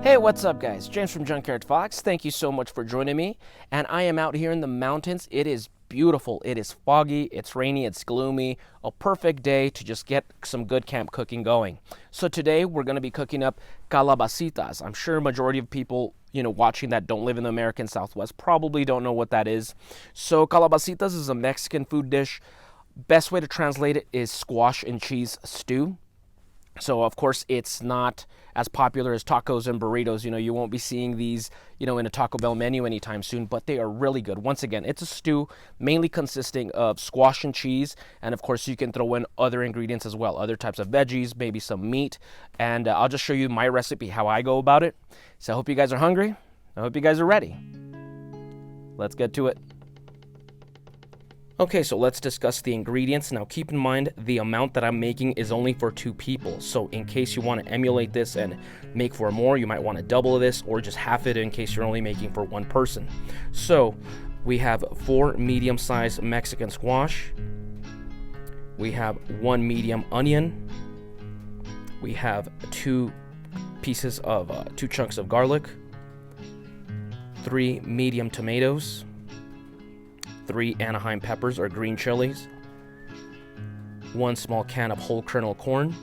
Hey, what's up, guys? James from Junkyard Fox. Thank you so much for joining me. And I am out here in the mountains. It is beautiful. It is foggy, it's rainy, it's gloomy. A perfect day to just get some good camp cooking going. So today we're going to be cooking up calabacitas. I'm sure a majority of people, watching that don't live in the American Southwest probably don't know what that is. So calabacitas is a Mexican food dish. Best way to translate it is squash and cheese stew. So, of course, it's not as popular as tacos and burritos. You won't be seeing these, in a Taco Bell menu anytime soon, but they are really good. Once again, it's a stew mainly consisting of squash and cheese. And, of course, you can throw in other ingredients as well, other types of veggies, maybe some meat. And I'll just show you my recipe, how I go about it. So I hope you guys are hungry. I hope you guys are ready. Let's get to it. Okay, so let's discuss the ingredients. Now keep in mind the amount that I'm making is only for 2 people. So in case you want to emulate this and make for more, you might want to double this or just half it in case you're only making for 1 person. So we have 4 medium-sized Mexican squash. We have 1 medium onion. We have 2 chunks of garlic. 3 medium tomatoes. 3 Anaheim peppers or green chilies, 1 small can of whole kernel corn,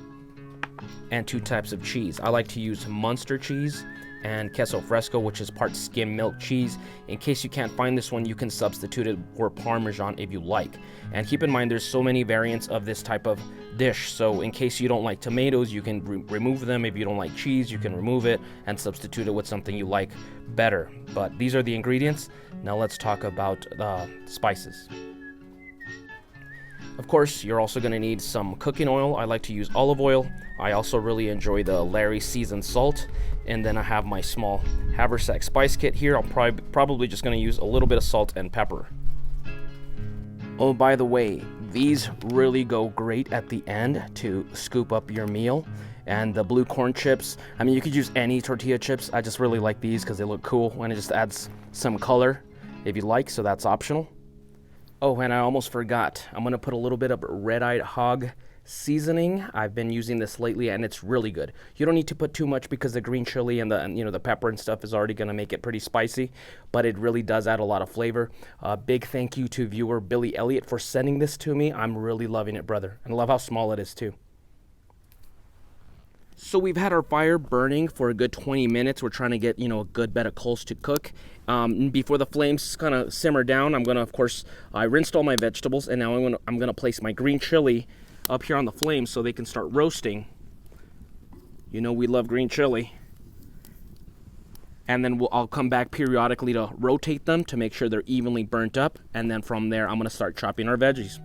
and 2 types of cheese. I like to use Munster cheese and queso fresco, which is part skim milk cheese. In case you can't find this one, you can substitute it for Parmesan if you like. And keep in mind, there's so many variants of this type of dish. So in case you don't like tomatoes, you can remove them. If you don't like cheese, you can remove it and substitute it with something you like better. But these are the ingredients. Now let's talk about spices. Of course, you're also going to need some cooking oil. I like to use olive oil. I also really enjoy the Larry seasoned salt. And then I have my small haversack spice kit here. I'm probably just going to use a little bit of salt and pepper. Oh, by the way, these really go great at the end to scoop up your meal. And the blue corn chips, you could use any tortilla chips. I just really like these because they look cool and it just adds some color if you like, so that's optional. Oh, and I almost forgot. I'm going to put a little bit of red-eyed hog seasoning. I've been using this lately and it's really good. You don't need to put too much because the green chili and the pepper and stuff is already going to make it pretty spicy, but it really does add a lot of flavor. Big thank you to viewer Billy Elliott for sending this to me. I'm really loving it, brother. And I love how small it is too. So we've had our fire burning for a good 20 minutes. We're trying to get, a good bed of coals to cook. Before the flames kind of simmer down, I'm going to, of course, I rinsed all my vegetables, and now I'm going to place my green chili up here on the flame so they can start roasting. We love green chili. And then I'll come back periodically to rotate them to make sure they're evenly burnt up. And then from there, I'm going to start chopping our veggies.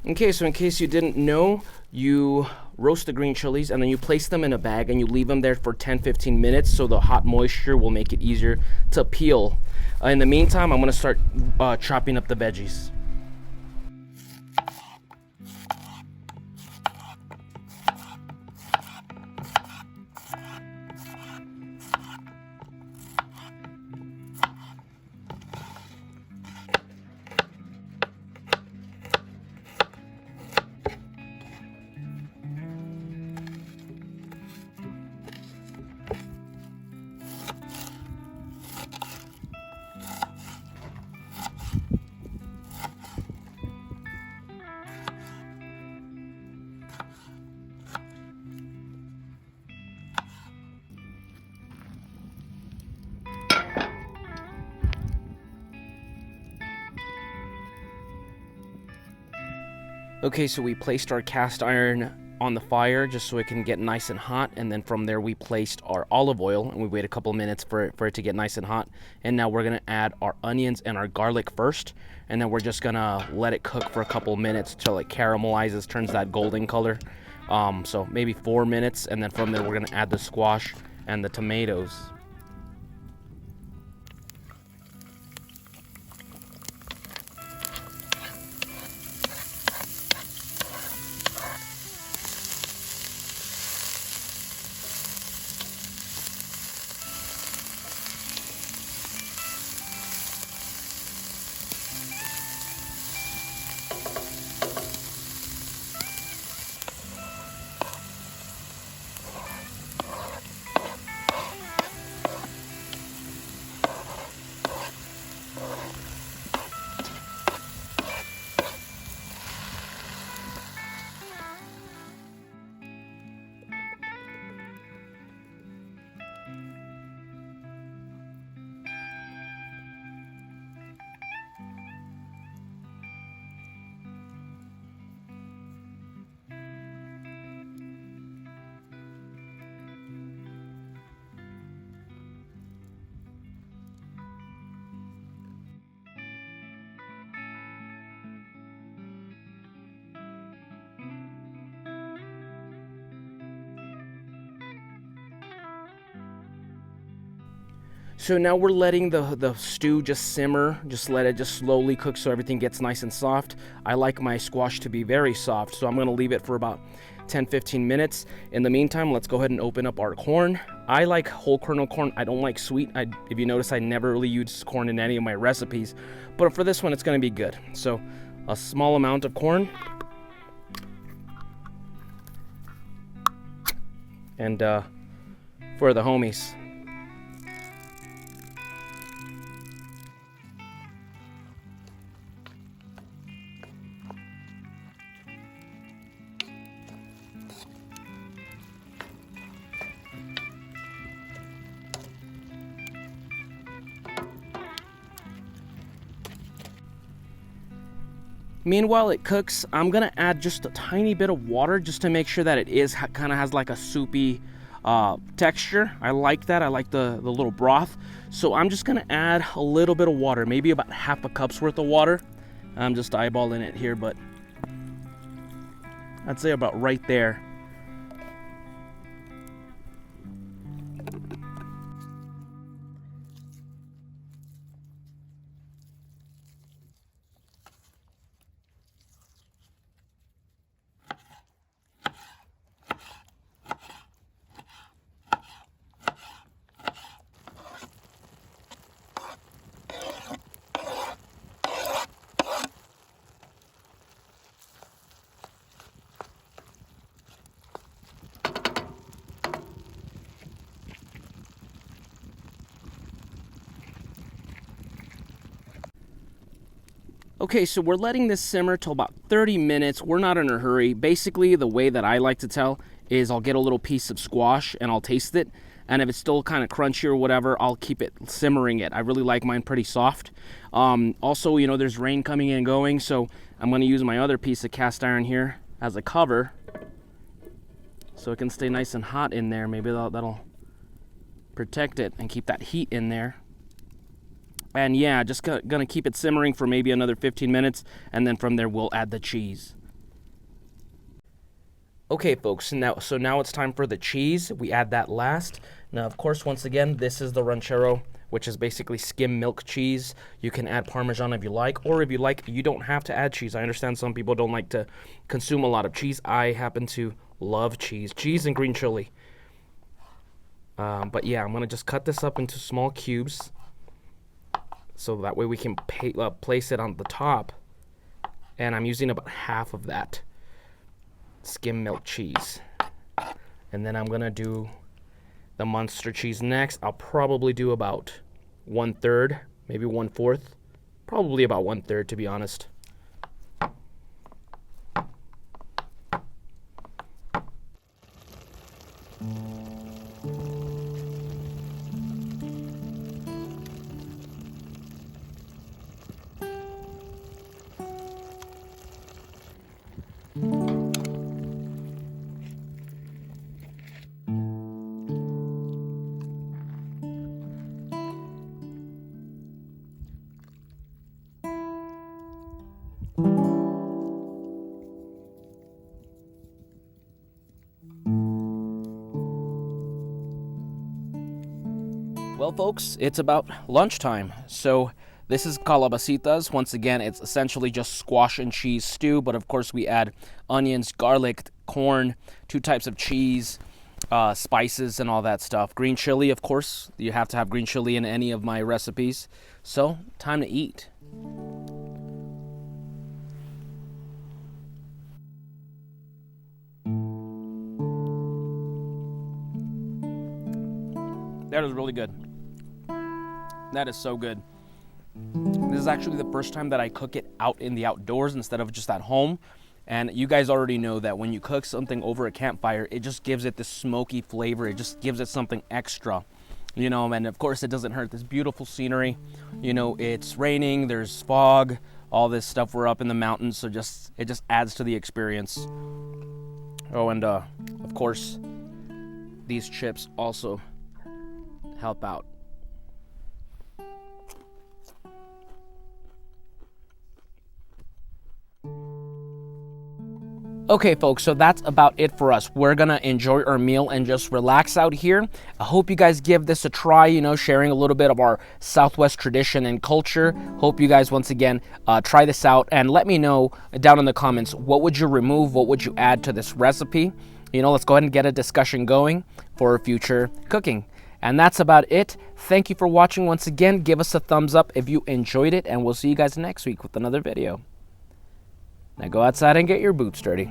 Okay, so in case you didn't know, you roast the green chilies and then you place them in a bag and you leave them there for 10-15 minutes so the hot moisture will make it easier to peel. In the meantime, I'm going to start chopping up the veggies. Okay, so we placed our cast iron on the fire just so it can get nice and hot, and then from there we placed our olive oil and we wait a couple of minutes for it to get nice and hot. And now we're gonna add our onions and our garlic first, and then we're just gonna let it cook for a couple of minutes till it caramelizes, turns that golden color. So maybe 4 minutes, and then from there we're gonna add the squash and the tomatoes. So now we're letting the stew just simmer, just let it just slowly cook so everything gets nice and soft. I like my squash to be very soft, so I'm gonna leave it for about 10-15 minutes. In the meantime, let's go ahead and open up our corn. I like whole kernel corn. I don't like sweet. If you notice, I never really use corn in any of my recipes, but for this one, it's gonna be good. So a small amount of corn. And for the homies. Meanwhile it cooks, I'm gonna add just a tiny bit of water just to make sure that it kind of has like a soupy texture. I like that. I like the little broth. So I'm just gonna add a little bit of water, maybe about half a cup's worth of water. I'm just eyeballing it here, but I'd say about right there. Okay, so we're letting this simmer till about 30 minutes. We're not in a hurry. Basically, the way that I like to tell is I'll get a little piece of squash and I'll taste it. And if it's still kind of crunchy or whatever, I'll keep it simmering it. I really like mine pretty soft. Also, you know, there's rain coming and going, so I'm going to use my other piece of cast iron here as a cover so it can stay nice and hot in there. Maybe that'll protect it and keep that heat in there. And yeah, just gonna keep it simmering for maybe another 15 minutes, and then from there we'll add the cheese. Okay folks, so now it's time for the cheese. We add that last. Now of course, once again, this is the ranchero, which is basically skim milk cheese. You can add Parmesan if you like, or if you like, you don't have to add cheese. I understand some people don't like to consume a lot of cheese. I happen to love cheese and green chili. But yeah, I'm gonna just cut this up into small cubes, so that way we can place it on the top. And I'm using about half of that skim milk cheese. And then I'm gonna do the Munster cheese next. I'll probably do about 1/3, maybe 1/4, probably about 1/3 to be honest. Well, folks, it's about lunchtime. So this is Calabacitas. Once again, it's essentially just squash and cheese stew, but of course we add onions, garlic, corn, 2 types of cheese, spices, and all that stuff. Green chili, of course. You have to have green chili in any of my recipes. So, time to eat. That is really good. That is so good. This is actually the first time that I cook it out in the outdoors instead of just at home. And you guys already know that when you cook something over a campfire, it just gives it this smoky flavor. It just gives it something extra, you know, and of course it doesn't hurt this beautiful scenery. You know, it's raining, there's fog, all this stuff. We're up in the mountains, so it just adds to the experience. Oh, and of course, these chips also help out. Okay, folks, so that's about it for us. We're gonna enjoy our meal and just relax out here. I hope you guys give this a try, you know, sharing a little bit of our Southwest tradition and culture. Hope you guys, once again, try this out and let me know down in the comments, what would you remove, what would you add to this recipe? You know, let's go ahead and get a discussion going for future cooking. And that's about it. Thank you for watching once again. Give us a thumbs up if you enjoyed it, and we'll see you guys next week with another video. Now go outside and get your boots dirty.